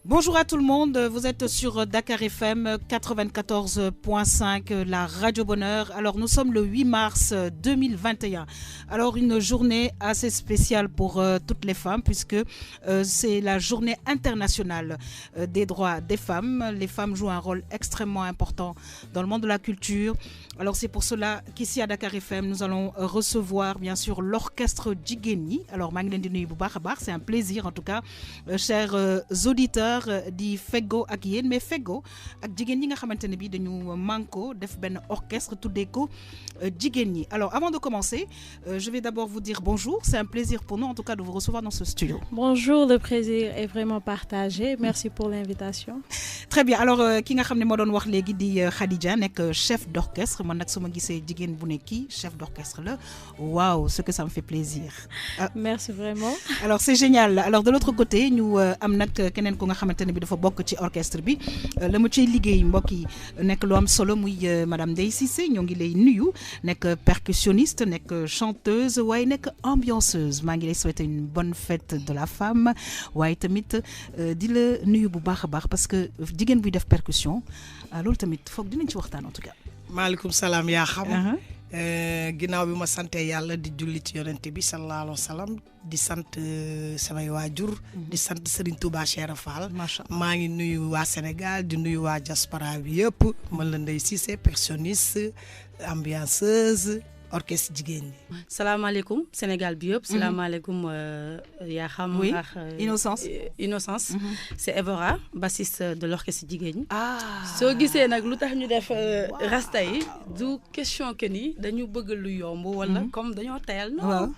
Bonjour à tout le monde, vous êtes sur Dakar FM 94.5, la Radio Bonheur. Alors nous sommes le 8 mars 2021. Alors une journée assez spéciale pour toutes les femmes puisque c'est la journée internationale des droits des femmes. Les femmes jouent un rôle extrêmement important dans le monde de la culture. Alors c'est pour cela qu'ici à Dakar FM, nous allons recevoir bien sûr l'orchestre Jigéen Ñi. Alors maa ngi leen di nuyu bu baax a baax, c'est un plaisir en tout cas, chers auditeurs di Feggo ak yéen, mais Feggo ak jigéen ñi nga xamante ne bi dañu manko def benn orchestre tuddee ko Jigéen Ñi. Alors avant de commencer, je vais d'abord vous dire bonjour. C'est un plaisir pour nous en tout cas de vous recevoir dans ce studio. Bonjour, le plaisir est vraiment partagé. Merci pour l'invitation. Très bien. Alors ki nga xam ne moo doon wax léegi di Khadija nekk chef d'orchestre. Man nag su ma gisee jigéen bu ne kii chef d'orchestre là, waouh, ce que ça me fait plaisir. Merci vraiment. Alors c'est génial. Alors de l'autre côté ñu am nag keneen ko nga xamante ne bi dafa bokk ci orchestre bi la mu ciy liggéey mbokk yi nekk lu am solo muy madame Ndeye Cissé, ñoo ngi lay nuyu, nekk percussionniste, nekk chanteuse waaye nekk ambianceuse. Maa ngi lay souhaiter une bonne fête de la femme waaye tamit di la nuyu bu baax a baax parce que jigéen buy def percussion loolu tamit foog dinañ ci waxtaan en tout cas. maaleykum salaam yaa xam. ginnaaw bi ma sante yàlla di julli ci yonente bi sallallahu alayhi wa sallam di sant samay waajur. di sant Serigne Touba Cheikh Fall. maa ngi nuyu waa Sénégal di nuyu waa diaspora bi yëpp. man la Ndeye Cissé, percussionniste, ambianceuse, orchestre jigéen ñi. salaamaaleykum Sénégal bi yëpp. salaamaaleykum yaa xam. oui ak Innocence. C'est Evora, bassiste de l'orchestre jigéen ñi. soo gisee nag lu tax ñu def rasta yi du question que ni dañu bëgg lu yomb wala comme dañoo tayal non.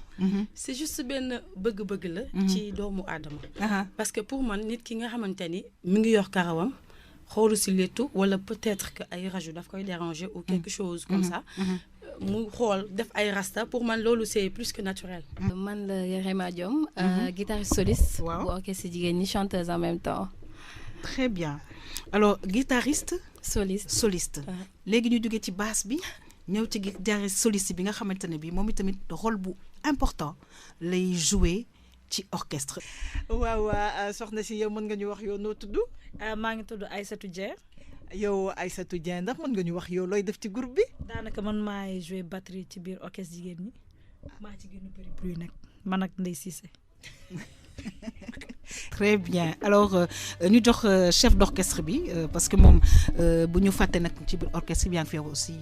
C'est juste benn bëgg-bëgg la. ci doomu aadama. parce que pour man nit ki nga xamante ni mi ngi yor karawam xoolu si léttu wala peut-être que ay rajout daf koy déranger ou quelque chose comme ça. mu xool def ay rasta pour man loolu c'est plus que naturel. Man la Yerema Diom, guitariste soliste bu orchestre jigéen ñi, chanteuse en même temps. Très bien. Alors guitariste. soliste. léegi ñu jógee ci basse bi ñëw ci guitariste soliste bi nga xamante ne bi moom itamit rôle bu important lay jouer ci orchestre. waaw soxna si yow mën nga ñu wax yow noo tudd. maa ngi tudd Aïssatou Dieng. yow Aïssatou Dieng ndax mën nga ñu wax yow looy def ci groupe bi. daanaka man maay jouer batterie ci biir orchestre jigéen ñi maa ci gën a bëri bruit nag man ak Ndeye Cissé. Très bien. Alors ñu jox chef d'orchestre bi parce que moom bu ñu fàtte nag ci biir orchestre bi yaa ngi fi aussi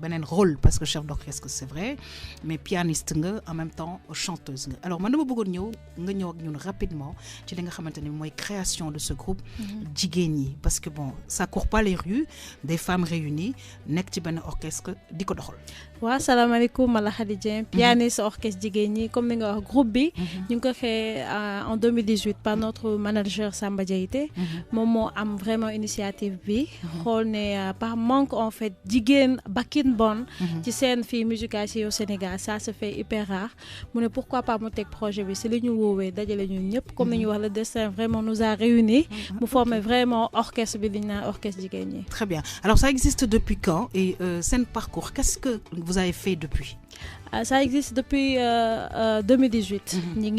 beneen rôle parce que chef d'orchestre c'est vrai mais pianiste nga en même temps chanteuse nga. Alors man dama bëggoon nga ñëw ak ñun rapidement ci li nga xamante ne mooy création de ce groupe jigéen ñi parce que bon ça court pas les rues des femmes réunies nekk ci benn orchestre di ko doxal. waaw salaamaaleykum man la Khady Dieng, pianiste orchestre jigéen ñi comme ni nga wax groupe bi ñu ngi ko créé en 2018 par notre manager Samba Diaité. moom moo am vraiment initiative bi xool ne par manque en fait jigéen bakkin bon ci seen fii musicale ci au Sénégal ça se fait hyper rare mu ne pourquoi pas mu teg projet bi si li ñu woowee dajale ñun ñëpp comme ni ñu wax le destin vraiment nous a réunis mu former vraiment orchestre bi li ñu naan orchestre jigéen ñi. Très bien. Alors ça existe depuis quand et seen parcours qu'est-ce que vous avez fait depuis? Ça existe depuis 2018. ñi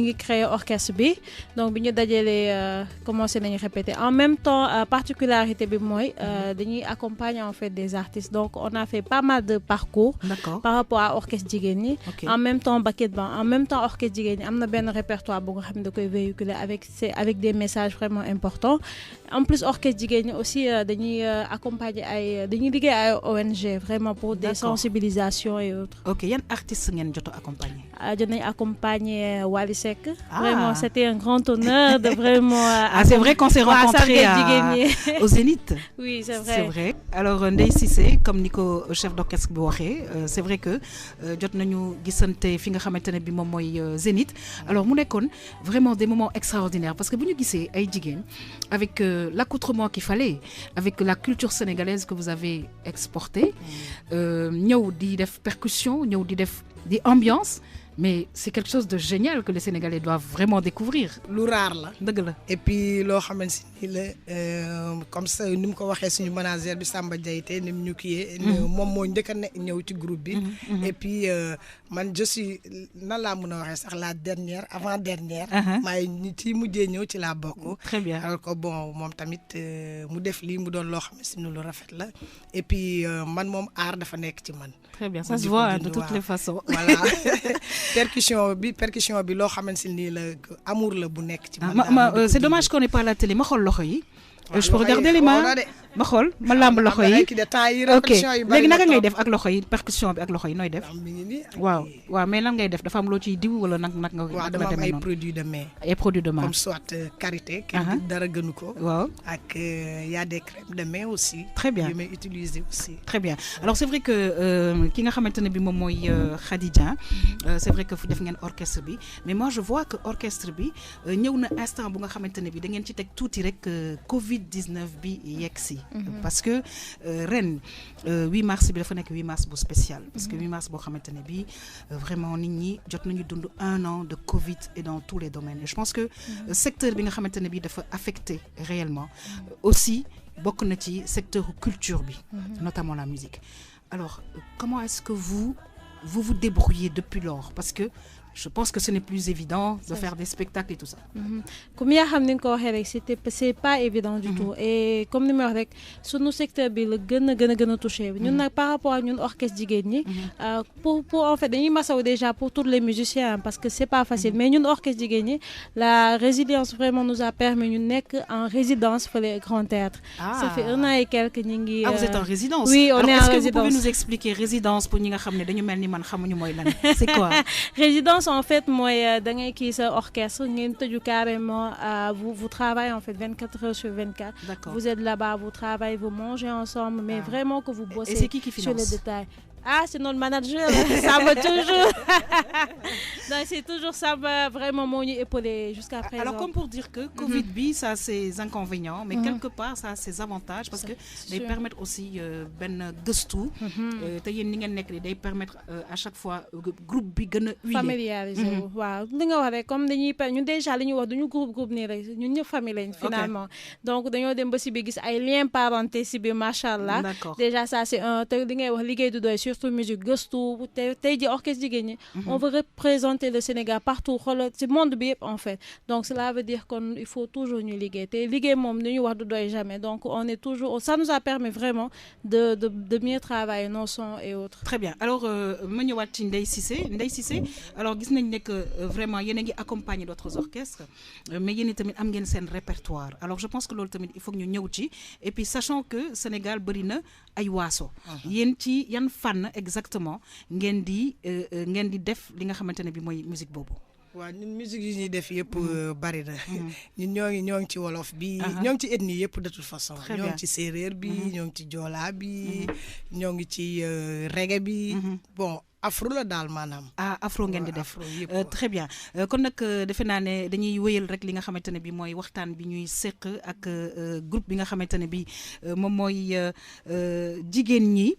ngi créé orchestre bi donc bi ñu dajalee commencé nañu répéter en même temps particularité bi mooy dañuy accompagner en fait des artistes donc on a fait pas mal de parcours. D'accord. Par rapport à orchestre jigéen ñi. Okay. En même temps Baket Ban en même temps orchestre jigéen ñi am na benn répertoire bu nga xam ne da koy véhiculer avec des messages vraiment importants en plus orchestre jigéen ñi aussi dañuy accompagner dañuy liggéey ay ONG vraiment pour des sensibilisations et autres. Ok, yan artiste ngeen jot a accompagner? Jot nañu accompagner Wally Seck. Vraiment c'était un grand honneur de vraiment. C'est vrai qu'on s'est rencontrés au Zénith. Oui, c'est vrai. C'est vrai. Alors Ndeye Cissé comme ni ko chef d'orchestre bi waxee c'est vrai que jot nañu gisante fi nga xamante ne bi moom mooy Zénith. Alors mu nekkoon vraiment des moments extraordinaires parce que bu ñu gisee ay jigéen avec l'accoutrement qu'il fallait avec la culture sénégalaise que vous avez exportée ñëw di def percussion ñëw di def di ambiance mais c'est quelque chose de génial que les Sénégalais doivent vraiment découvrir. lu rare la dëgg la. et puis loo xamante ni la comme ça ni mu ko waxee suñu manager bi Samba Diaité ni mu ñu kiyee moom moo njëkk a ñëw ci groupe bi et puis man je suis nan laa mën a waxee sax la dernière avant dernière. maay ñi ci mujjee ñëw ci laa bokk. très bien alors que bon moom tamit mu def lii mu doon loo xam ne si lu rafet la et puis man moom aar dafa nekk ci man. très bien ça se voit de toutes les façons. voilà percussion bi loo xamante ni la amour la bu nekk ci man. c'est dommage qu'on n'ait pas la télé ma xool loxo yi. je peux regarder les mains ma xool ma làmb loxo yi. ok léegi naka ngay def ak loxo yi percussion bi ak loxo yi nooy def. waaw mais lan ngay def dafa am loo ciy diw wala nag nga. waaw dama am ay produits de main. ay produits de main comme soit karité. kenn dara gënu ko. waaw ak y a des crèmes de main aussi. très bien yu may utiliser aussi. très bien alors c'est vrai que ki nga xamante ne bi moom mooy Khadija c'est vrai que fu def ngeen orchestre bi mais moi je vois que orchestre bi ñëw na instant bu nga xamante ne bi da ngeen ci teg tuuti rek Covid-19 bi yegg si. parce que ren 8 mars bi dafa nekk 8 mars bu spécial. parce que 8 mars boo xamante ne bi vraiment nit ñi jot nañu dund 1 an de Covid et dans tous les domaines et je pense que secteur bi nga xamante ne bi dafa affecté réellement aussi bokk na ci secteur culture bi notamment la musique. Alors comment est-ce que vous vous débrouillez depuis lors parce que je pense que ce n'est plus évident de faire des spectacles et tout ça. Comme yaa xam ni nga ko waxee rek c'est pas évident du tout et comme ni ma wax rek sunu secteur bi la gën a touché ñun nag par rapport ak ñun orchestre jigéen ñi pour en fait dañuy masaw déjà pour tous les musiciens parce que c'est pas facile mais ñun orchestre jigéen ñi la résilience vraiment nous a permis ñu nekk en résidence pour les grands théâtres. Ça fait 1 an et quelques ñu ngi. Vous êtes en résidence. Oui on est en résidence. Est-ce que vous pouvez nous expliquer résidence pour ñi nga xam ne dañu mel ni man xamuñu mooy lan c'est quoi. Résidence en fait mooy da ngay kii sa orchestre ngeen tëju carrément vous travaillez en fait 24 heures sur 24. D'accord. Vous êtes là-bas vous travaillez vous mangez ensemble mais vraiment que vous bossez. Et c'est qui finance sur les détails. C'est notre manager ça va toujours. Non, c'est toujours ça va vraiment moo ñu épaulé jusqu'à présent. Alors comme pour dire que Covid bi ça a ses inconvénients mais quelque part ça a ses avantages parce que day permettre aussi benn gëstu te yéen ni ngeen nekk day permettre à chaque fois groupe bi gën a huilé familiariser waaw li nga wax rek comme dañuy ñun déjà li ñuy wax duñu groupe nii rek ñun ñëpp famille lañ finalement donc dañoo dem ba si bi gis ay liens parenté si bi machallah déjà ça c'est un te li ngay wax liggéey du doy surtout musique gëstu tey ji orchestre jigéen ñi on veut représenter le Sénégal partout xoolal ci monde bi yëpp en fait donc cela veut dire qu'on il faut toujours ñu liggéey te liggéey moom li ñuy wax du doy jamais donc on est toujours ça nous a permis vraiment de mieux travailler nos sons et autres. Très bien alors ma ñëwaat ci Ndeye Cissé alors gis nañ ne que vraiment yéen a ngi accompagner d'autres orchestres mais yéen tamit am ngeen seen répertoire alors je pense que loolu tamit il faut que ñu ñëw ci et puis sachant que Sénégal bëri na ay waaso yéen ci yan fànn exactement ngeen di def li nga xamante ne bi mooy musique boobu. waaw ñun musique yi ñuy def yëpp bari na ñun ñoo ngi ci wolof bi ñoo ngi ci ethnie yëpp de toute façon ñoo ngi ci séeréer bi ñoo ngi ci joola bi ñoo ngi ci reggae bi bon afro la daal maanaam. Afro ngeen di def très bien kon nag defe naa ne dañuy wéyal rek li nga xamante ne bi mooy waxtaan bi ñuy seq ak groupe bi nga xamante ne bi moom mooy jigéen ñi.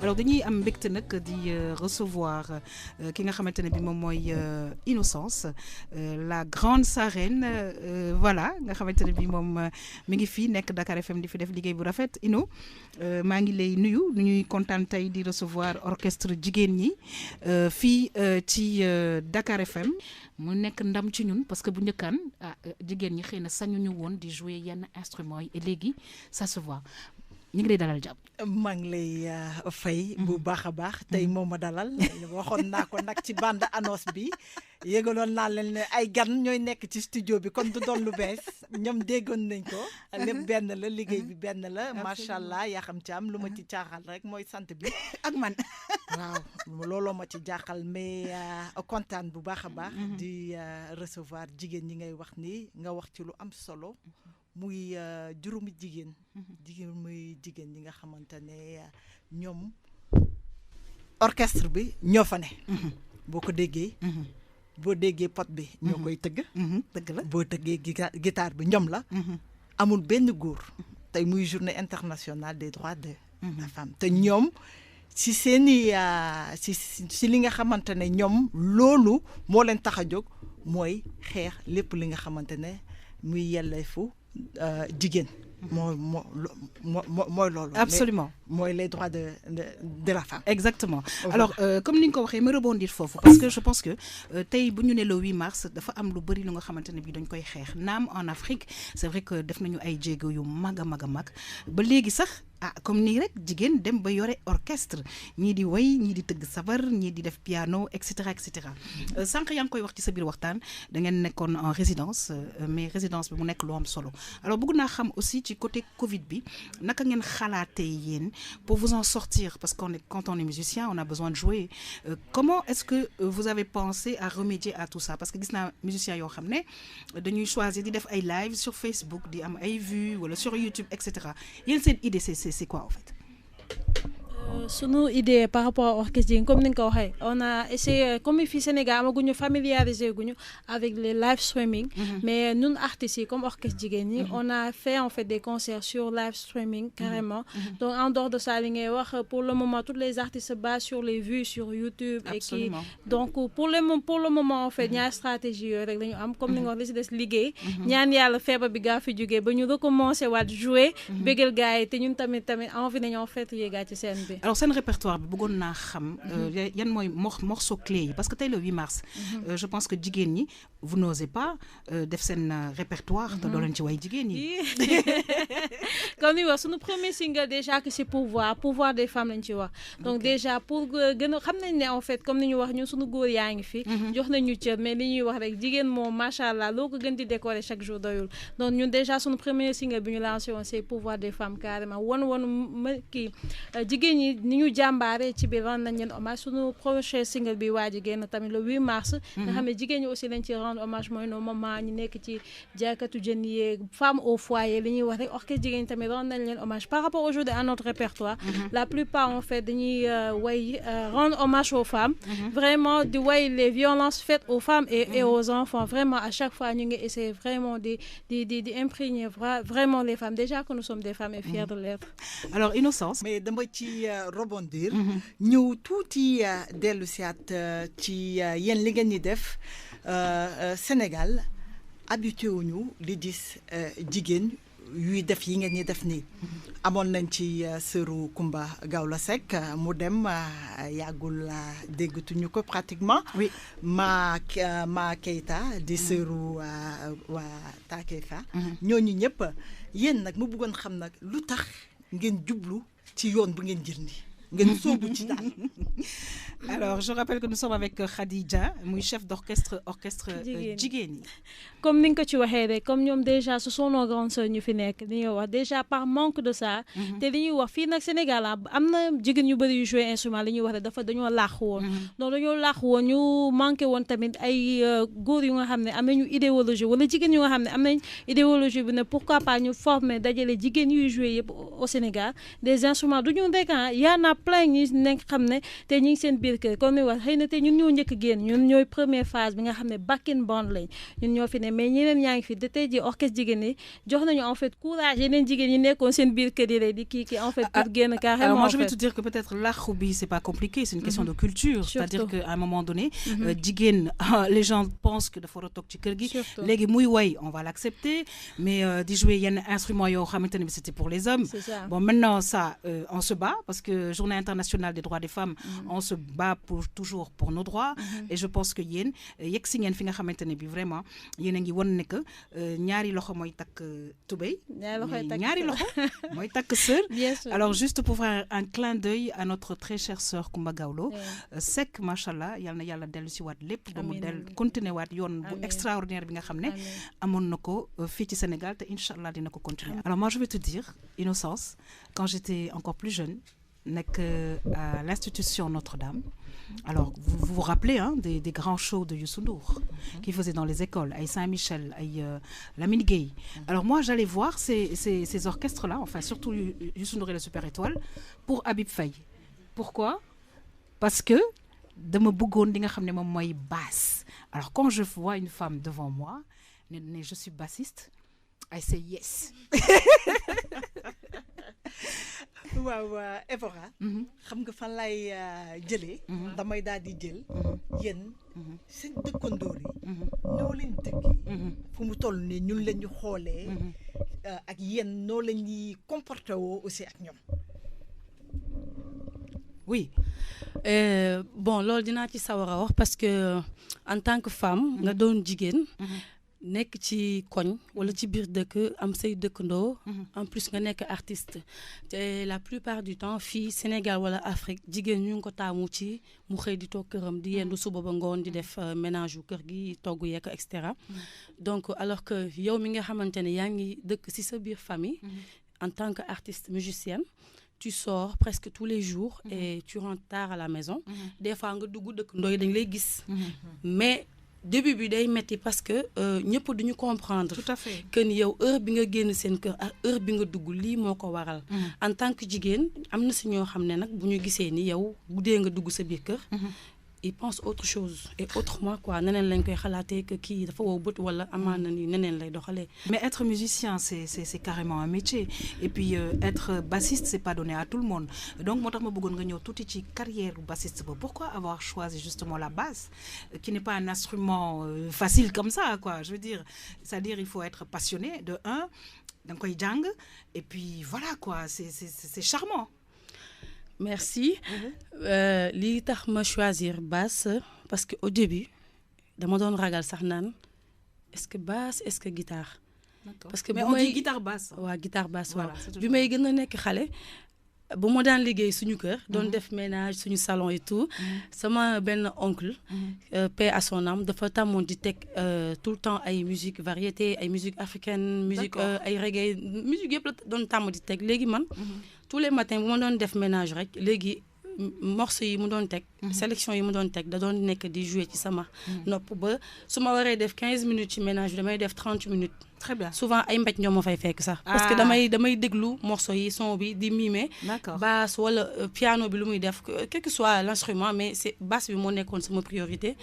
alors dañuy am mbégte nag di recevoir ki nga xamante ne bi moom mooy Innocence la grande Sarène voilà nga xamante ne bi moom mi ngi fii nekk Dakar FM di fi def liggéey bu rafet Ino maa ngi lay nuyu nu ñuy kontaan tey di recevoir orchestre jigéen ñi fii ci Dakar FM mu nekk ndam ci ñun parce que bu njëkkaan jigéen ñi xëy na sañuñu woon di jouer yenn instruments yi et léegi ça se voit ñu ngi lay dalal jàmm. maa ngi lay fay bu baax a baax tey moo ma dalal waxoon naa ko nag ci bande annonce bi yëgaloon naa leen ne ay gan ñooy nekk ci studio bi kon du doon lu bees ñoom déggoon nañ ko lépp benn la liggéey bi benn la macha allah yaa xam ci am lu ma ci caaxal rek mooy sant bi ak man waaw looloo ma ci jaaxal mais kontaan bu baax a baax di recevoir jigéen ñi ngay wax ni nga wax ci lu am solo muy juróomi jigéen muy jigéen ñi nga xamante ne ñoom orchestre bi ñoo fa ne boo ko déggee boo déggee pot bi ñoo koy tëgg dëgg la boo tëggee guitare bi ñoom la amul benn góor tey muy journée internationale des droits de la femme te ñoom si seeni si li nga xamante ne ñoom loolu moo leen tax a jóg mooy xeex lépp li nga xamante ne muy yelleefu jigéen mooy loolu. Absolument. mooy les droits de la femme. Exactement. Alors comme ni nga ko waxee ma rebondir foofu parce que je pense que tey bu ñu ne le 8 mars dafa am lu bëri lu nga xamante ne bii dañ koy xeex naam en Afrique c'est vrai que def nañu ay jéego yu mag a mag a mag ba léegi sax comme nii rek jigéen dem ba yore orchestre ñii di way ñii di tëgg sabar ñii di def piano et cetera et cetera sànq yaa ngi koy wax ci sa biir waxtaan da ngeen nekkoon en résidence mais résidence bi mu nekk lu am solo alors bëgg naa xam aussi ci côté Covid bi naka ngeen xalaatee yéen pour vous en sortir parce qu'on est quand on est musicien on a besoin de jouer comment est-ce que vous avez pensé à remédier à tout ça parce que gis naa musiciens yoo xam ne dañuy choisir di def ay live sur Facebook di am ay vues wala sur YouTube et cetera yéen seen idée c'est quoi en fait? Sunu idée par rapport au orchestre comme ni nga ko waxee on a essayé comme fii Sénégal amaguñu familiariser guñu avec les live streaming mais ñun artistes yi comme orchestre jigéen ñi on a fait en fait des concerts sur live streaming carrément donc en dehors de ça li ngay wax pour le moment tous les artistes se basent sur les vues sur YouTube et qui donc pour le moment en fait ñaar stratégie yooyu rek la ñu am comme ni nga wax li si des liggéey ñaan yàlla feebar bi gaa fi jógee ba ñu recommencer waat jouer bégal gars yi te ñun tamit envie nañoo fait yéegaa ci scène bi. Alors seen répertoire bi bëggoon naa xam yan mooy morceau clé yi parce que tey le 8 mars je pense que jigéen ñi vous n'osez pas def seen répertoire te doo leen ci way jigéen ñi comme ni wax suñu premier single déjà que c'est pouvoir des femmes lañ ci wax donc déjà pour gën a xam nañ ne en fait comme ni ñu wax ñun suñu góor yaa ngi fi jox nañu cër mais li ñuy wax rek jigéen moom macha allah loo ko gën di décorer chaque jour doyul donc ñun déjà suñu premier single bi ñu lancé woon c'est pouvoir des femmes carrément won kii jigéen ñi ni ñu jàmbaare ci biir rendre nañ leen hommage suñu prochain single bi waa ji génn tamit le 8 mars nga xam ne jigéen ñi aussi lañ ci rendre hommage mooy nos mamans ñu nekk ci jaaykatu jën yeeg femmes au foyer li ñuy wax rek orchestre jigéen ñi tamit rendre nañ leen hommage par rapport aujourd'hui à notre répertoire la plupart en fait dañuy way rendre hommage aux femmes vraiment di way les violences faites aux femmes et aux enfants vraiment à chaque fois ñu ngi essayer vraiment di imprégner vraiment les femmes déjà que nous sommes des femmes et fiers de l'être. Alors Innocence mais dama ci rebondir ñëw tuuti dellu siat ci yéen li ngeen ñi def Sénégal habitué wuñu li gis jigéen yuy def yi ngeen ñi def nii amoon nañ ci sëru Kumba Gawla Seck mu dem yàggul déggatuñu ko pratiquement oui ma Keita di sëru waa Takefa ñooñu ñëpp yéen nag mu bëggoon xam nag lu tax ngeen jublu ci yoon bu ngeen jël nii ngeen soobu ci daal. Alors je rappelle que nous sommes avec Khadija muy chef d'orchestre jigéen ñi. comme ni nga ko ci waxee rek comme ñoom déjà ce sont nos grandes sœurs ñu fi nekk li ñuy wax déjà par manque de ça. te li ñuy wax fii nag Sénégal am na jigéen ñu bëri yu jouer instrument li ñuy wax rek dañoo làq woon. donc dañoo làq woon ñu manqué woon tamit ay góor yu nga xam ne am nañu idéologie wala jigéen yu nga xam ne am nañ idéologie bi ne pourquoi pas ñu former dajale jigéen yuy jouer yëpp au Sénégal des instruments du ñu rek y en a plein ñi nekk xam ne te ñu ngi seen biir kër comme ni wax xëy na te ñun ñoo njëkk génn ñun ñooy première phase bi nga xam ne backing band lañ ñun ñoo fi ne mais ñeneen ñaa ngi fi de tey ji orchestre jigéen ñi jox nañu en fait courage yeneen jigéen ñi nekkoon seen biir kër yi di kii en fait pour génn carrément. Alors moi je vais te dire que peut-être l'afrobeat c'est pas compliqué, c'est une question de culture. C'est-à-dire qu'à un moment donné jigéen les gens pensent que dafa war a toog ci kër gi léegi muy way on va l'accepter mais di jouer yenn instruments yoo xamante ne bi c'était pour les hommes. Bon maintenant ça on se bat parce que journée internationale des droits des femmes on se bat toujours pour nos droits et je pense que yéen yegg si ngeen fi nga xamante ne bi vraiment yéen a ngi won ne que ñaari loxo mooy takk tubéy ñaari loxo mooy takk sër. Alors juste pour faire un clin d'œil à notre très chère sœur Coumba Gawlo Seck machallah yal na yàlla dellu si waat lépp ba mu del continuer waat yoon bu extraordinaire bi nga xam ne amoon na ko fii ci Sénégal te inchallah dina ko continuer. Alors moi je vais te dire Innocence quand j'étais encore plus jeune nekk à l'institution Notre-Dame. Alors, vous vous rappelez des grands shows de Youssou Ndour qu'il faisait dans les écoles, à Saint-Michel, à Lamine Gueye. Alors moi, j'allais voir ces orchestres-là, enfin surtout Youssou Ndour et le Super Étoile, pour Habib Faye. Pourquoi? Parce que dama bëggoon li nga xam ne moom mooy basse. Alors quand je vois une femme devant moi, je suis bassiste, I say yes. waaw Evora xam nga fan lay jëlee damay daal di jël yéen seen dëkkandoor yi ñoo leen dëkkee fu mu toll nii ñun la ñu xoolee ak yéen noo la ñuy comporté woo aussi ak ñoom. Oui bon loolu dinaa ci sawar a wax parce que en tant que femme nga doon jigéen nekk ci koñ wala ci biir dëkk am say dëkkandoo en plus nga nekk artiste te la plupart du temps fii Sénégal wala Afrique jigéen ñu ngi ko taamu ci mu xëy di toog këram di yendu suba ba ngoon di def ménage yu kër gi togg yeek et cetera donc alors que yow mi nga xamante ne yaa ngi dëkk ci sa biir famille en tant que artiste musicienne tu sors presque tous les jours et tu rentres tard à la maison des fois nga dugg dëkkandoo yi dañ lay gis mais début bi day metti parce que ñëpp duñu comprendre. Tout à fait. Que ni yow heure bi nga génn seen kër ak heure bi nga dugg lii moo ko waral. En tant que jigéen am na si ñoo xam ne nag bu ñu gisee ni yow guddee nga dugg sa biir kër. Ils pensent autre chose et autrement quoi neneen lañ koy xalaatee que kii dafa wow bët wala amaan na ni neneen lay doxalee. Mais être musicien c'est carrément un métier et puis être bassiste c'est pas donné à tout le monde donc moo tax ma bëggoon nga ñëw tuuti ci carrière bassiste ba pourquoi avoir choisi justement la basse qui n'est pas un instrument facile comme ça quoi je veux dire c'est-à-dire il faut être passionné de un da nga koy jàng et puis voilà quoi c'est charmant. Merci. Lii tax ma choisir basse parce que au début dama doon ragal sax naan est-ce que basse est-ce que guitare. D'accord. Parce que mais on dit guitare basse. waaw guitare basse voilà bi may gën a nekk xale bu ma daan liggéey suñu kër doon def ménage suñu salon et tout sama benn oncle paix à son âme dafa tàmmoon di teg tout le temps ay musique variété ay musique africaine musique ay reggae musique yëpp la doon tàmm di teg léegi man tous les matins bu ma doon def ménage rek léegi morceaux yi mu doon teg sélection yi mu doon teg da doon nekk di jouer ci sama nopp ba su ma waree def 15 minutes ci ménage damay def 30 minutes. Très bien. Souvent ay mbéj ñoo ma fay fekk sax parce que damay déglu morceaux yi son bi di mimer basse wala piano bi lu muy def quel que soit l'instrument mais c'est basse bi moo nekkoon sama priorité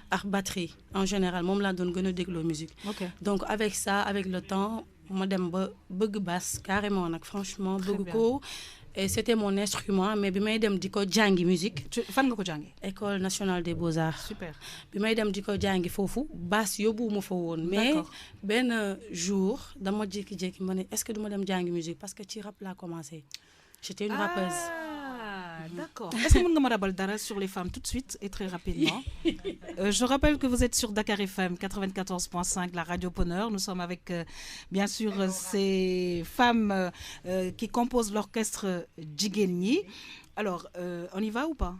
ak batterie en général moom laa doon gën a dégloo musique donc avec ça avec le temps ma dem ba bëgg basse carrément nag franchement bëgg ko et c'était mon instrument mais bi may dem di ko jàngi musique. fan nga ko jàngi. École nationale des beaux-arts. Super. bi may dem di ko jàngi foofu basse yóbbuwuma fa woon. mais benn jour dama jékki-jékki ma ne est-ce que duma dem jàngi musique parce que ci rap laa commencé. J'étais une rappeuse. D'accord. Est-ce que mën nga ma rabal dara sur les femmes tout de suite et très rapidement. Je rappelle que vous êtes sur Dakar FM 94.5, la radio Bonheur. Nous sommes avec, bien sûr, ces femmes qui composent l'orchestre Jigéen Ñi. Alors, on y va ou pas?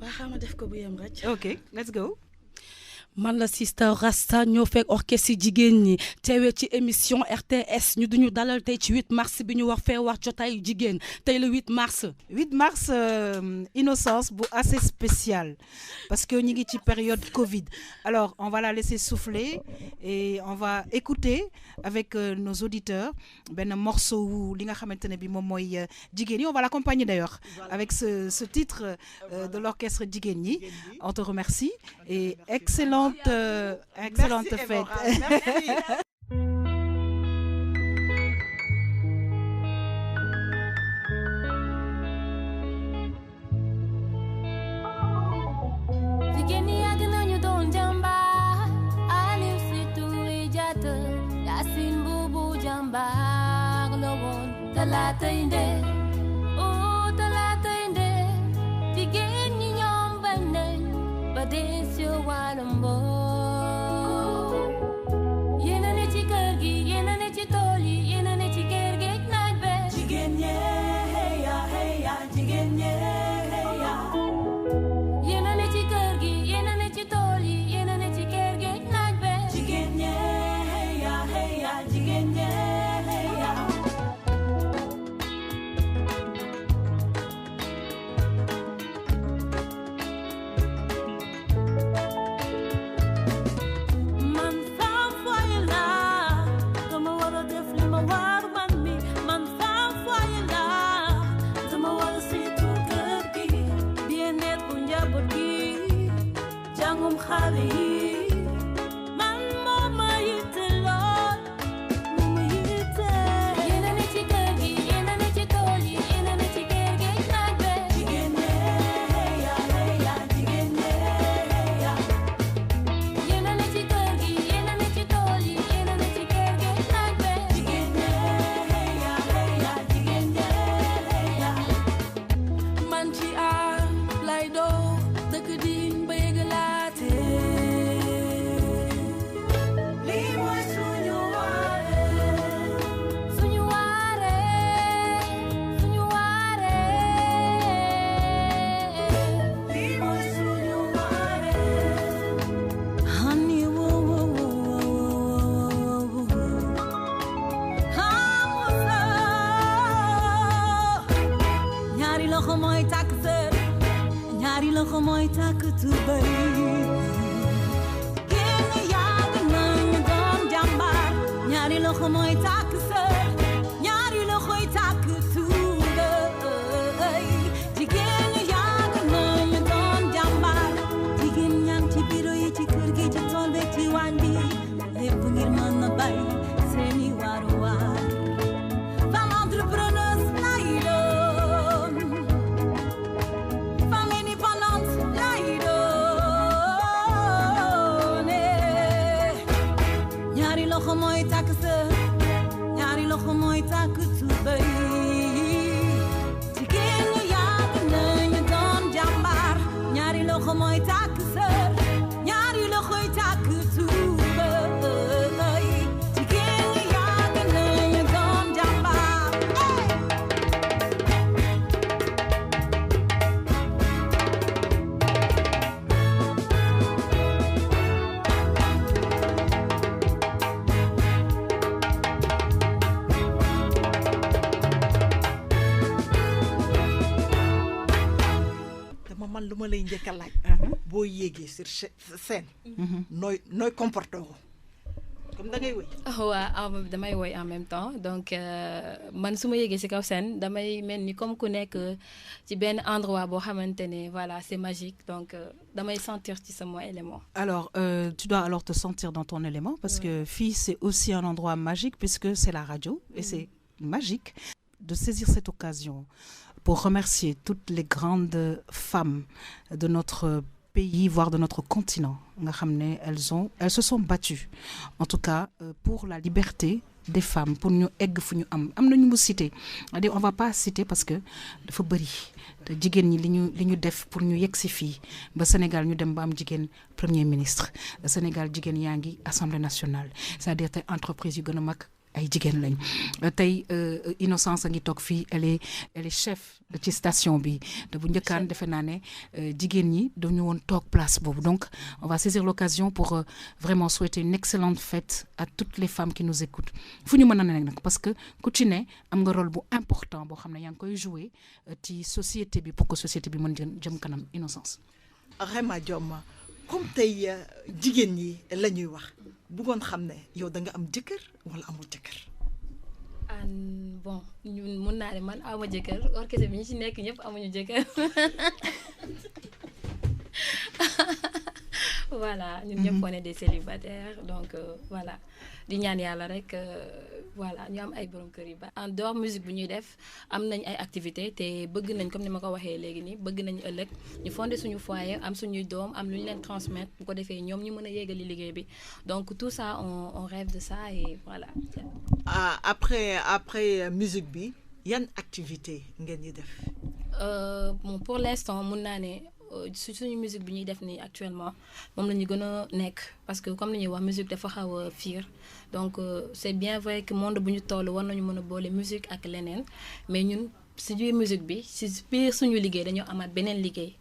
waaw xam nga def ko bu yem rek. Ok, let's go. man la Sister Rasta ñoo fekk orchestre jigéen ñi teewee ci émission RTS ñu duñu dalal tey ci 8 mars bi ñu wax fee wax jotaayu jigéen tey le 8 mars. 8 mars innocence bu assez spécial parce que ñu ngi ci période Covid. Alors on va la laisser souffler et on va écouter avec nos auditeurs benn morceau li nga xamante ne bi moom mooy jigéen ñi. On va l'accompagner d'ailleurs avec ce titre de l'orchestre jigéen ñi. On te remercie et excellente fête. Merci. Jigéen ñi yàgg nañu doon jàmbaar Aliou Sitoé Diatta Yacine Boubou jàmbaar la woon talaatay nde talaatay nde jigéen ñi ñoom bañ nañ ba dee si wàllum mboo yéen a ne ci kër gi yéen a ne ci tool yi yéen a ne ci kër gi naaj be jigéen ñe heya heya jigéen ñe heya yéen a ne ci kër gi yéen a ne ci tool yi yéen a ne ci kër gi naaj be jigéen ñe heya heya jigéen ñe heya man femme foyer la dama war a def li ma war man mi man femme foyer la dama war a saytu kër gi bien-être bu njaboot gi jàngum xale yi man moo ma yitte lool moo ma yitte yéen a ne ci kër gi yéen a ne ci tool yi yéen a ne ci kër gi naaj be jigéen ñe heya heya jigéen ñe heya yéen a ne ci kër gi yéen a ne ci tool yi yéen a ne ci kër gi naaj be jigéen ñe heya heya jigéen ñe heya man ci aar lay doo dëkk di mbéy galaate lii mooy suñu waare suñu waare suñu waare lii mooy suñu waare honey woo woo woo woo hamusa ñaari loxo mooy takk sër ñaari loxo mooy takk tubéy génn yàgg nañu doon jàmbaar ñaari loxo mooy takk sër ñaari loxoy takk tubéy jigéen yàgg nañu doon jàmbaar jigéen ñaan ci bureau yi ci kër gi ci tool bi ci waañ bi lépp ngir mën na bay seeni waruwaay femme entrepreneuse lay doon femme indépendante lay doon ñaari loxo mooy takk sër ñaari loxo mooy takk tubéy jigéen ñi yàgg nañu doon jàmbaar ñaari loxo mooy takk sër ñaari loxoy takk tubéy jigéen ñi yàgg nañu doon jàmbaar dama man lu ma lay njëkk a laaj boo yéegee sur scène nooy comporté woo comme da ngay wëy waaw damay woy en même temps donc man su ma yéegee ci kaw scène damay mel ni comme ku nekk ci benn endroit boo xamante ne voilà c'est magique donc damay sentir ci sama élément. Alors tu dois alors te sentir dans ton élément parce que fii c'est aussi un endroit magique puisque c'est la radio et c'est magique de saisir cette occasion pour remercier toutes les grandes femmes de notre pays, voire de notre continent. Elles se sont battues, en tout cas, pour la liberté des femmes, pour ñu egg fu ñu am nañu mu citer on va pas citer parce que dafa bëri te jigéen ñi li ñu def pour ñu yegg si fii ba Sénégal ñu dem ba am jigéen premier ministre Sénégal jigéen yaa ngi assemblée nationale c'est-à-dire te entreprise yu gën a mag ay jigéen lañ tey Innocence a ngi toog fii elle est chef ci station bi te bu njëkkaan defe naa ne jigéen ñi dañu woon toog place boobu donc on va saisir l'occasion pour vraiment souhaiter une excellente fête à toutes les femmes qui nous écoutent fu ñu mën a nekk nag parce que ku ci ne am nga rôle bu important boo xam ne yaa ngi koy jouer ci société bi pour que société bi mën jëm kanam Innocence. Rema Diom comme tey jigéen ñi la ñuy wax bëggoon xam ne yow da nga am jëkkër wala amul jëkkër. Bon ñun mun naa ne man awma jëkkër orchestre bi ñu ci nekk ñëpp amuñu jëkkër voilà ñun ñëpp on est des célibataires donc voilà di ñaan yàlla rek voilà ñu am ay borom kër yu baax. En dehors musique bu ñuy def am nañ ay activités te bëgg nañ comme ni ma ko waxee léegi nii bëgg nañ ëllëg ñu fonder suñu foyer am suñuy doom am lu ñu leen transmettre bu ko defee ñoom ñu mën a yéegali liggéey bi donc tout ça on rêve de ça et voilà. Après musique bi yan activité ngeen ñi def. Bon pour l'instant mun naa ne suñu musique bi ñuy def nii actuellement moom la ñu gën a nekk parce que comme li ñuy wax musique dafa xaw a fiir donc c'est bien vrai que monde bu ñu toll war nañu mën a boole musique ak leneen mais ñun si biir musique bi si biir suñu liggéey dañoo amaat beneen liggéey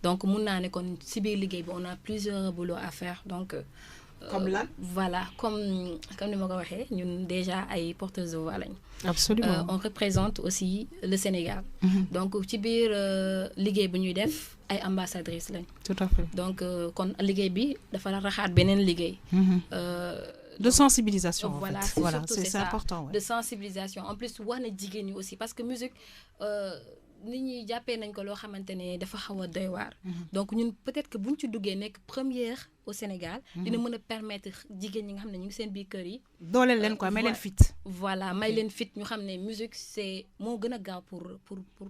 donc mun naa ne kon si biir liggéey bi on a plusieurs boulots à faire donc. Comme là Voilà, comme ni ma ko waxee ñun déjà ay porteuses de voix lañ. Absolument. On représente aussi le Sénégal. Donc ci biir liggéey bu ñuy def ay ambassadrices lañ. Tout à fait. Donc kon liggéey bi dafa raxaat beneen liggéey. De sensibilisation en voilà, fait. Voilà, c'est c'est important. Ouais. De sensibilisation en plus wax na jigéen ñi aussi parce que musique nit ñi jàppee nañ ko loo xamante ne dafa xaw a doy waar. Donc ñun peut-être que buñ ci duggee nekk première au Sénégal. dina mën a permettre jigéen ñi nga xam ne ñu ngi seen biir kër yi. dooleel leen quoi may leen fit. Voilà may leen fit ñu xam ne musique c'est moo gën a gaaw pour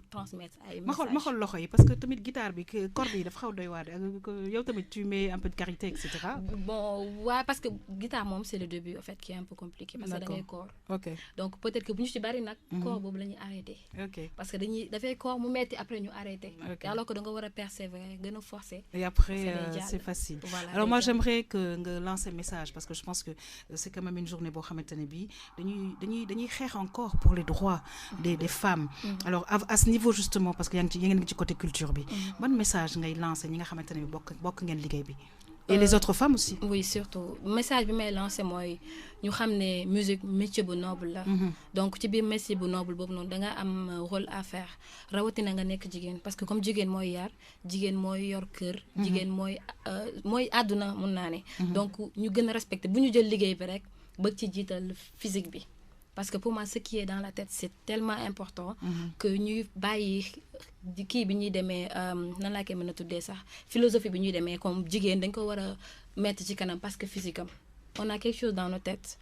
transmettre ay messages. ma xool loxo yi parce que tamit guitare bi corde yi dafa xaw doy waar yow tamit tu mets un peu de carité et cetera. Bon ouais, parce que guitare moom c'est le début en fait qui est un peu compliqué. Parce que da ngay corps. Ok donc peut-être que bu ñu ci bari nag. corps boobu la ñuy arrêté. Ok parce que dafay corps mu metti après ñu arrêté. Alors que da nga war a persévérer gën a forcer. Et après c'est facile. Voilà, alors moi j'aimerais que nga lancer un message parce que je pense que c'est quand même une journée boo xamante ne bii dañuy xeex encore pour les droits des femmes. Alors à ce niveau justement parce que yaa ngi ci côté culture bi. ban message ngay lancer ñi nga xamante ne bi bokk ngeen liggéey bi. Et les autres femmes aussi. Oui, surtout. Message bi may lancer mooy ñu xam ne musique métier bu noble la. Donc ci biir métier bu noble boobu noonu da nga am rôle à faire rawatina nga nekk jigéen parce que comme jigéen mooy yar jigéen mooy yor kër. jigéen mooy àdduna mun naa ne. donc ñu gën a respecter bu ñu jël liggéey bi rek bëgg ci jiital physique bi. Parce que pour moi ce qui est dans la tête c'est tellement important que ñuy bàyyi kii bi ñuy demee nan laa koy mën a tuddee sax philosophie bi ñuy demee comme jigéen dañ ko war a mettre ci kanam parce que physique am on a quelque chose dans nos têtes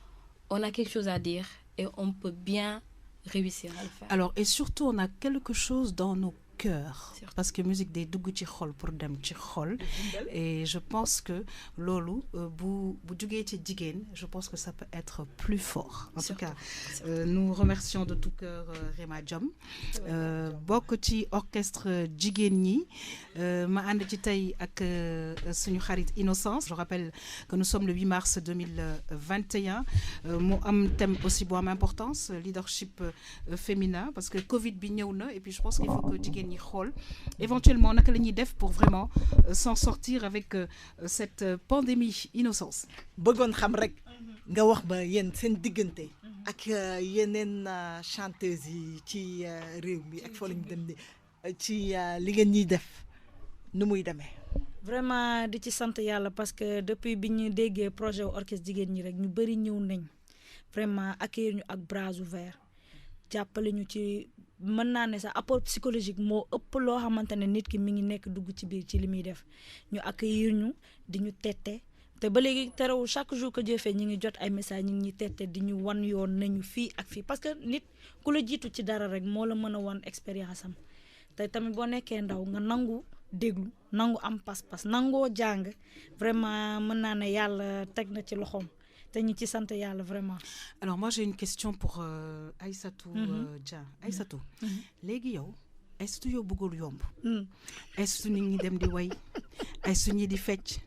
on a quelque chose à dire et on peut bien réussir à le faire. Alors et surtout on a quelque chose dans nos cœur parce que musique day dugg ci xol pour dem ci xol et je pense que loolu bu jugee ci jigéen je pense que ça peut être plus fort en tout cas nous remercions de tout cœur Rema Diom bokk ci orchestre jigéen ñi ma ànd ci tey ak suñu xarit Innocence. Je rappelle que nous sommes le 8 mars 2021 mu am thème aussi bu am importance leadership féminin parce que Covid bi ñëw na et puis je pense qu'il faut que jigéen ñi xool éventuellement naka la ñuy def pour vraiment s'en sortir avec cette pandémie. Innocence bëggoon xam rek nga wax ba yéen seen diggante ak yeneen chanteuses yi ci réew mi ak foo lañu dem ni ci li ngeen ñuy def nu muy demee. Vraiment di ci sant yàlla parce que depuis bi ñu déggee projet orchestre jigéen ñi rek ñu bëri ñëw nañ vraiment accueillir ñu ak bras ouverts jàppale ñu ci mën naa ne sax apport psychologique moo ëpp loo xamante ne nit ki mi ngi nekk dugg ci biir ci li muy def ñu accueillir ñu di ñu tette te ba léegi terewul chaque jour que Dieu fait ñi ngi jot ay message ñi ngi ñuy tette di ñu wan yoon nañu fii ak fii parce que nit ku la jiitu ci dara rek moo la mën a wan expérience am te tamit boo nekkee ndaw nga nangu déglu nangu am pas-pas nangoo jàng vraiment mën naa ne yàlla teg na ci loxoom te ñu ci sant yàlla vraiment. Alors moi j'ai une question pour Aïssatou Dia. Aïssatou léegi yow Aïssatou yow bëggul yomb Aïssatou nit ñi dem di way Aïssatou ñi di fecc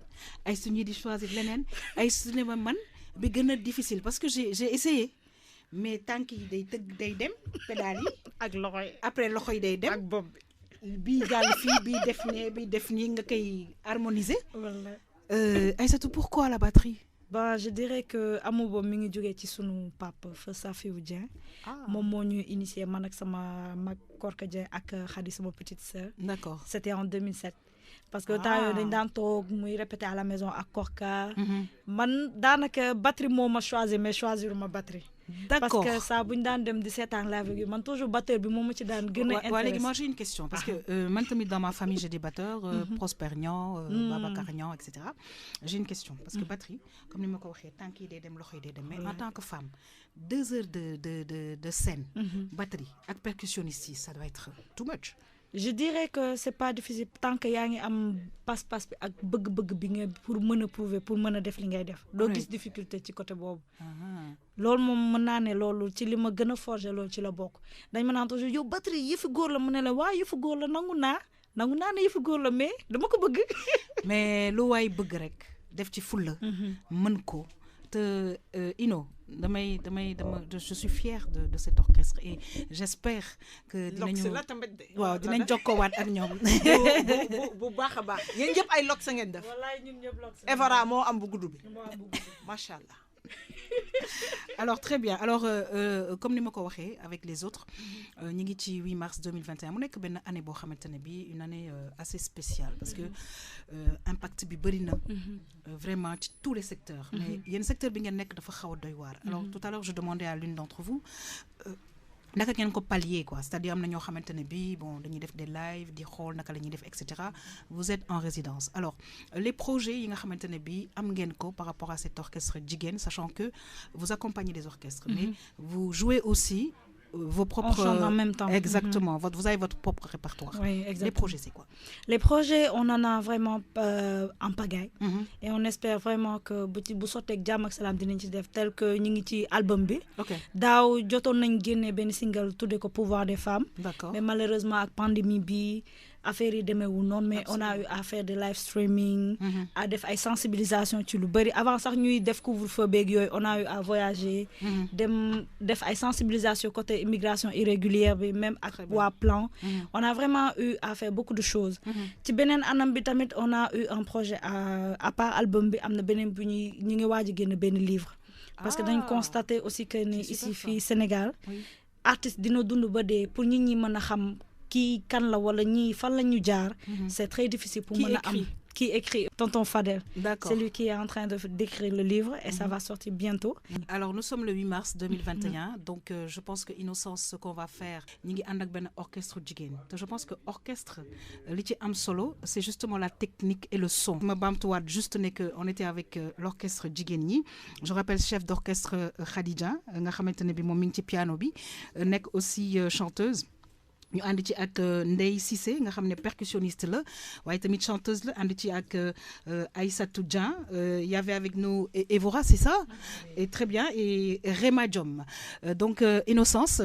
Aïssatou ñi di choisir leneen Aïssatou ne man bi gën a difficile parce que j'ai essayé mais tànk yi day dem pédale yi ak loxo yi après loxo yi day dem ak bopp bii jàll fii bii def nii nga koy harmoniser. wala Aïssatou, pourquoi la batterie? je dirais que amour boobu mi ngi jógee ci sunu papa Feu Safiou Dieng. moom moo ñu initié man ak sama mag Korka Dieng ak Khady sama petite sœur. D'accord. C'était en 2007. parce que temps yooyu dañ daan toog muy répéter à la maison ak Korka. man daanaka batterie moo ma choisir mais choisir ma batterie. D'accord. parce que ça bu ñu daan dem di seetaan live gi man toujours batteur bi moo ma ci daan gën a intéressé. léegi moi j'ai une question parce que man tamit dans ma famille j'ai des batteurs Prosper Niang Babacar Niang et cetera. J'ai une question parce que batterie comme ni ma ko waxee tànk yi day dem loxo yi day dem mais en tant que femme 2 heures de scène batterie ak percussionniste yi ça doit être too much. Je dirais que c'est pas difficile tant que yaa ngi am pas-pas bi ak bëgg-bëgg bi nga pour mën a prouver pour mën a def li ngay def. doo gis difficulté ci côté boobu. loolu moom mën naa ne loolu ci li ma gën a forger loolu ci la bokk dañ ma naan toujours yow batterie yëfi góor la mu ne la waaye yëfi góor la nangu naa ne yëfi góor la mais dama ko bëgg. mais lu waay bëgg rek def ci fulla mën ko te je suis fière de cet orchestre et j'espère que dinañ jokkoowaat ak ñoom bu baax a baax yéen ñëpp ay lox ngeen def wallaay ñun ñëpp lox Evora moo am bu gudd bi macha allah. Alors très bien alors comme ni ma ko waxee avec les autres ñu ngi ci 8 mars 2021 mu nekk benn année boo xamante ne bi une année assez spéciale parce que impact bi bëri na vraiment ci tous les secteurs mais yenn secteur bi ngeen nekk dafa xaw a doy waar alors tout à l'heure je demandais à l'une d'entre vous naka ngeen ko pallier quoi c'est-à-dire am na ñoo xamante ne bi bon dañuy def des lives di xool naka la ñuy def et cetera vous êtes en résidence alors les projets yi nga xamante ne bi am ngeen ko par rapport à cet orchestre jigéen sachant que vous accompagnez des orchestres mais vous jouez aussi vos propres... On chante en même temps. Exactement. Vous avez votre propre répertoire. Oui, exactement. Les projets, c'est quoi? Les projets, on en a vraiment en pagaille. Et on espère vraiment que bu sottee ak jàmm ak salaam dinañ ci def tel que ñu ngi ci album bi. Ok. Daaw jotoon nañ génne benn single tuddee ko Pouvoir des femmes. D'accord. Mais malheureusement ak pandémie bi affaire yi demeewul noonu mais on a eu à faire de live streaming. à def ay sensibilisation ci lu bëri avant sax ñuy def couvre-feu beeg yooyu on a eu à voyager. dem def ay sensibilisation côté immigration irrégulière bi même ak waa plan. On a vraiment eu à faire beaucoup de choses. ci beneen anam bi tamit on a eu un projet à part album bi am na beneen bu ñu ngi waaj a génn benn livre. parce que dañ constater aussi que ni ici fii Sénégal. artiste dina dund ba dee pour nit ñi mën a xam. Qui kan la wala ñii fan la ñu jaar. C'est très difficile pour mën a am qui écrit Tonton Fadel. D'accord. C'est lui qui est en train d'écrire le livre et ça va sortir bientôt. Alors nous sommes le 8 mars 2021 donc je pense que Innocence ce qu'on va faire ñi ngi ànd ak benn orchestre jigéen te je pense que orchestre li ci am solo c'est justement la technique et le son. ma baamtuwaat juste ne que on était avec l'orchestre jigéen ñi je rappelle chef d'orchestre Khadija nga xamante ne bi moom mi ngi ci piano bi nekk aussi chanteuse. ñu ànd ci ak Ndeye Cissé nga xam ne percussionniste la waaye tamit chanteuse la ànd ci ak Aïssatou Dieng y avait avec nous Evora c'est ça et très bien et Réma Diom donc Innocence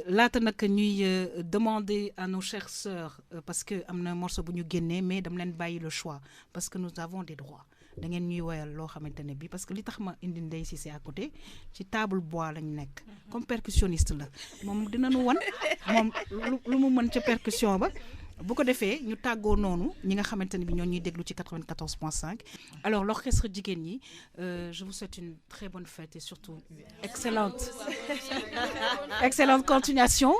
laata nag ñuy demander à nos chères sœurs parce que am na morceau bu ñu génnee mais dama leen bàyyi le choix parce que nous avons des droits da ngeen ñuy woyal loo xamante ne bi parce que li tax ma indi Ndeye Cissé à côté ci table bois lañ nekk comme percussionniste la moom dinañu wan moom lu mu mën ca percussion ba bu ko defee ñu tàggoo noonu ñi nga xamante ne bi ñoo ñuy déglu ci 94.5 alors l'orchestre jigéen ñi je vous souhaite une très bonne fête et surtout excellente continuation.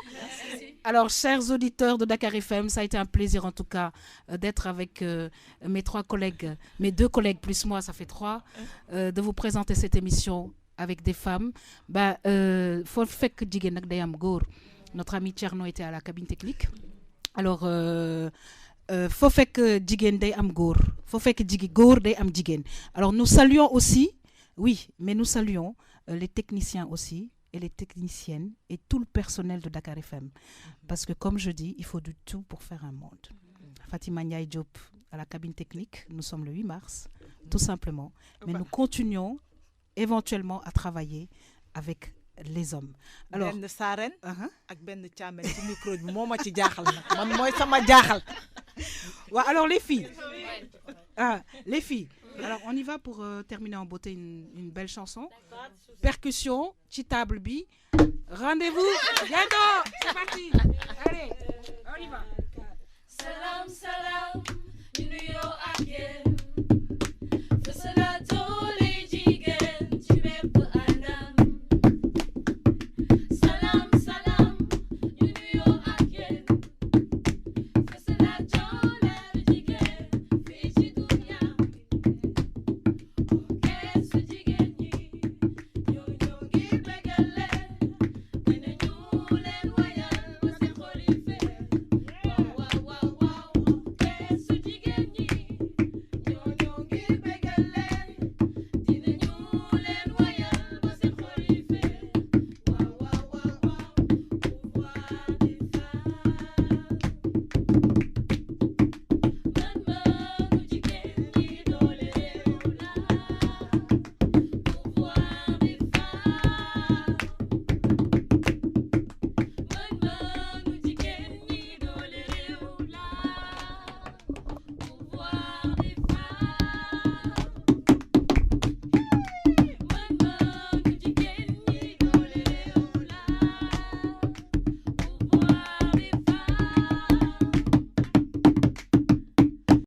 Alors, chers auditeurs de Dakar FM, ça a été un plaisir en tout cas d'être avec mes 3 collègues, mes 2 collègues plus moi, ça fait 3, de vous présenter cette émission avec des femmes. Faut fekk jigéen nag day am góor. Notre ami Tcherno était à la cabine technique. Alors, faut fekk jigéen day am góor. Faut fekk góor day am jigéen. Alors, nous saluons aussi, oui, mais nous saluons les techniciens aussi. Et les techniciennes et tout le personnel de Dakar FM. Parce que comme je dis, il faut du tout pour faire un monde. Fatima Ndiaye Diop à la cabine technique, nous sommes le 8 mars, tout simplement. Mais nous continuons éventuellement à travailler avec les hommes. Alors, benn saaren ak benn càmmen ci micro bi moo ma ci jaaxal nag man mooy sama jaaxal Ouais, alors les filles. Les filles. Alors on y va pour terminer en beauté une belle chanson. Percussion, ci table bi. Rendez-vous bientôt. C'est parti. Allez, on y va. Salam salam, you know you're again. For salam.